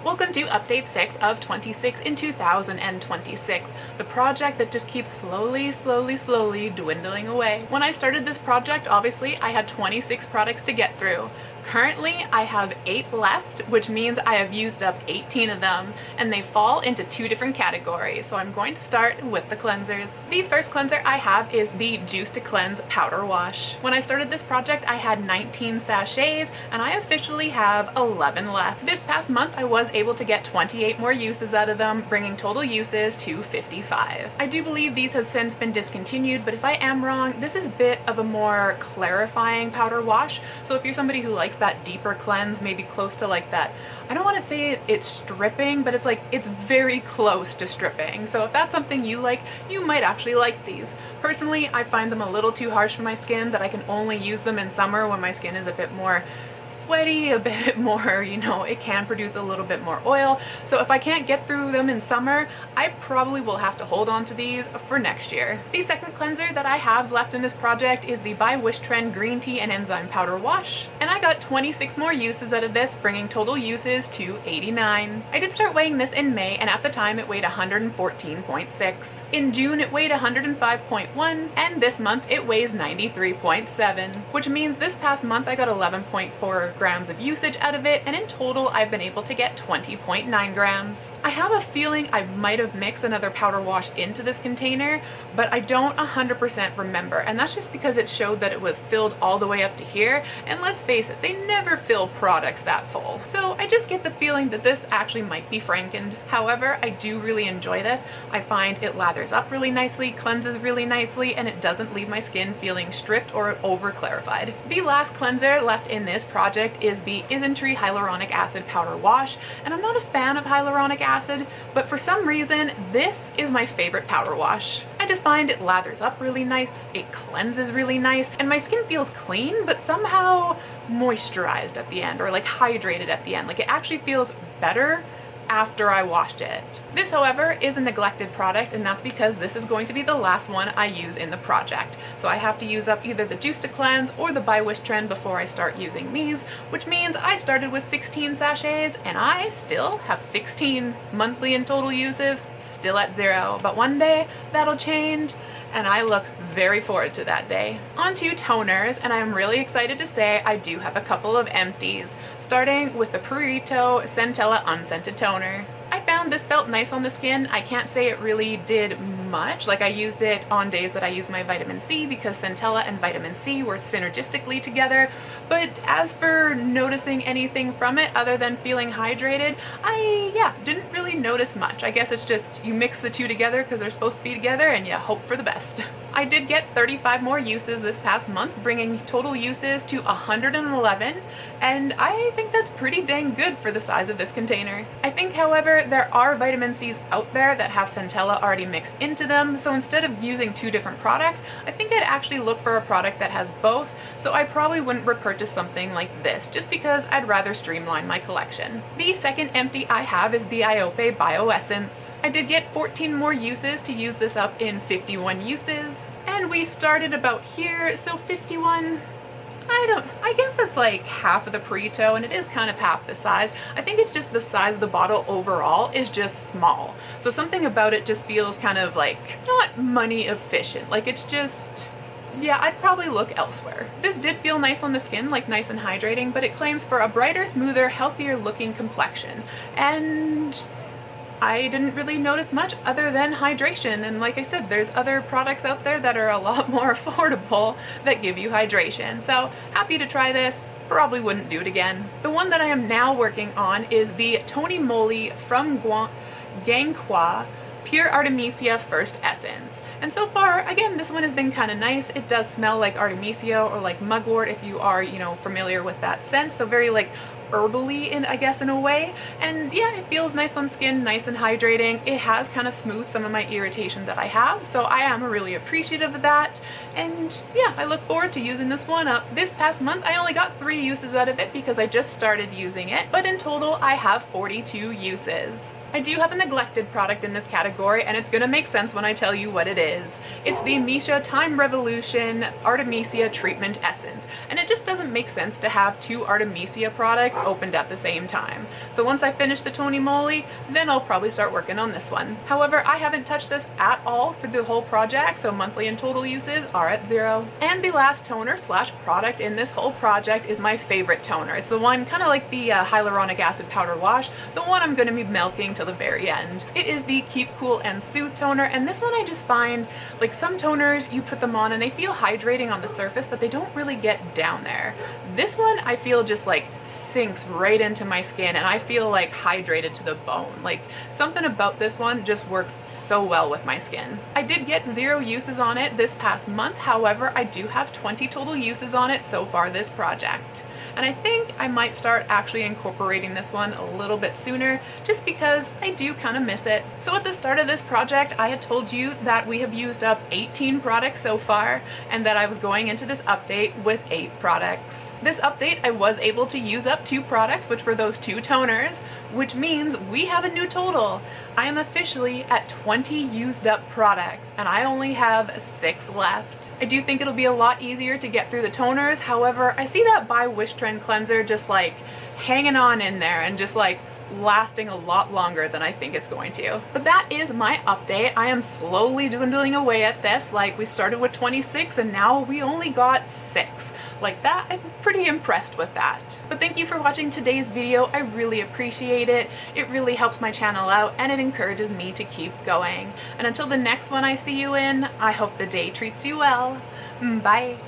Welcome to update 6 of 26 in 2026, the project that just keeps slowly dwindling away. When I started this project, obviously, I had 26 products to get through. Currently, I have 8 left, which means I have used up 18 of them, and they fall into 2 different categories, so I'm going to start with the cleansers. The first cleanser I have is the Juice to Cleanse Powder Wash. When I started this project, I had 19 sachets, and I officially have 11 left. This past month, I was able to get 28 more uses out of them, bringing total uses to 55. I do believe these have since been discontinued, but if I am wrong, this is a bit of a more clarifying powder wash, so if you're somebody who likes that deeper cleanse, maybe close to like that, I don't want to say it's stripping, but it's very close to stripping. So if that's something you like, you might actually like these. Personally, I find them a little too harsh for my skin, that I can only use them in summer when my skin is a bit more sweaty, a bit more, it can produce a little bit more oil. So if I can't get through them in summer, I probably will have to hold on to these for next year. The second cleanser that I have left in this project is the by Wishtrend Green Tea and Enzyme Powder Wash, and I got 26 more uses out of this, bringing total uses to 89. I did start weighing this in May, and at the time it weighed 114.6. In June it weighed 105.1, and this month it weighs 93.7, which means this past month I got 11.4 grams of usage out of it, and in total I've been able to get 20.9 grams. I have a feeling I might have mixed another powder wash into this container, but I don't 100% remember, and that's just because it showed that it was filled all the way up to here, and let's face it, they never fill products that full. So I just get the feeling that this actually might be Frankened. However, I do really enjoy this. I find it lathers up really nicely, cleanses really nicely, and it doesn't leave my skin feeling stripped or over clarified. The last cleanser left in this project is the Isntree Hyaluronic Acid Powder Wash, and I'm not a fan of hyaluronic acid, but for some reason this is my favorite powder wash. I just find it lathers up really nice, it cleanses really nice, and my skin feels clean but somehow moisturized at the end, or like hydrated at the end. Like, it actually feels better after I washed it. This, however, is a neglected product, and that's because this is going to be the last one I use in the project. So I have to use up either the Juice to Cleanse or the by Wishtrend before I start using these, which means I started with 16 sachets and I still have 16 monthly in total uses, still at 0. But one day that'll change, and I look very forward to that day. On to toners, and I'm really excited to say I do have a couple of empties, starting with the Purito Centella Unscented Toner. I found this felt nice on the skin. I can't say it really did much. Like, I used it on days that I used my vitamin C because Centella and vitamin C work synergistically together. But as for noticing anything from it other than feeling hydrated, I didn't really notice much. I guess it's just you mix the two together because they're supposed to be together and you hope for the best. I did get 35 more uses this past month, bringing total uses to 111, and I think that's pretty dang good for the size of this container. I think, however, there are vitamin C's out there that have Centella already mixed into them, so instead of using 2 different products, I think I'd actually look for a product that has both, so I probably wouldn't repurchase something like this, just because I'd rather streamline my collection. The second empty I have is the Iope Bioessence. I did get 14 more uses to use this up in 51 uses. And we started about here, so 51, I guess that's like half of the Purito, and it is kind of half the size. I think it's just the size of the bottle overall is just small. So something about it just feels kind of like not money efficient. Like, it's just, yeah, I'd probably look elsewhere. This did feel nice on the skin, like nice and hydrating, but it claims for a brighter, smoother, healthier looking complexion. And I didn't really notice much other than hydration, and like I said, there's other products out there that are a lot more affordable that give you hydration. So happy to try this, probably wouldn't do it again. The one that I am now working on is the Tony Moly from Ganqua Pure Artemisia First Essence. And so far, again, this one has been kind of nice. It does smell like Artemisia or like mugwort if you are, familiar with that scent. So very like herbally, I guess, in a way. And yeah, it feels nice on skin, nice and hydrating. It has kind of smoothed some of my irritation that I have, so I am really appreciative of that. And yeah, I look forward to using this one up. This past month, I only got 3 uses out of it because I just started using it, but in total, I have 42 uses. I do have a neglected product in this category, and it's gonna make sense when I tell you what it is. It's the Missha Time Revolution Artemisia Treatment Essence, and it just doesn't make sense to have 2 Artemisia products opened at the same time. So once I finish the Tony Moly, then I'll probably start working on this one. However, I haven't touched this at all through the whole project, so monthly and total uses are at 0. And the last toner slash product in this whole project is my favorite toner. It's the one kind of like the hyaluronic acid powder wash, the one I'm going to be milking till the very end. It is the Keep Cool and Soothe toner, and this one I just find, like, some toners, you put them on and they feel hydrating on the surface, but they don't really get down there. This one I feel just like sinks right into my skin, and I feel like hydrated to the bone. Like, something about this one just works so well with my skin. I did get 0 uses on it this past month, however I do have 20 total uses on it so far this project. And I think I might start actually incorporating this one a little bit sooner, just because I do kind of miss it. So at the start of this project, I had told you that we have used up 18 products so far, and that I was going into this update with 8 products. This update, I was able to use up 2 products, which were those 2 toners, which means we have a new total. I am officially at 20 used up products, and I only have 6 left. I do think it'll be a lot easier to get through the toners, however, I see that by Wishtrend cleanser just like hanging on in there and just like lasting a lot longer than I think it's going to. But that is my update. I am slowly dwindling away at this. Like, we started with 26 and now we only got 6. Like that, I'm pretty impressed with that. But thank you for watching today's video. I really appreciate it. It really helps my channel out and it encourages me to keep going. And until the next one I see you in, I hope the day treats you well. Bye.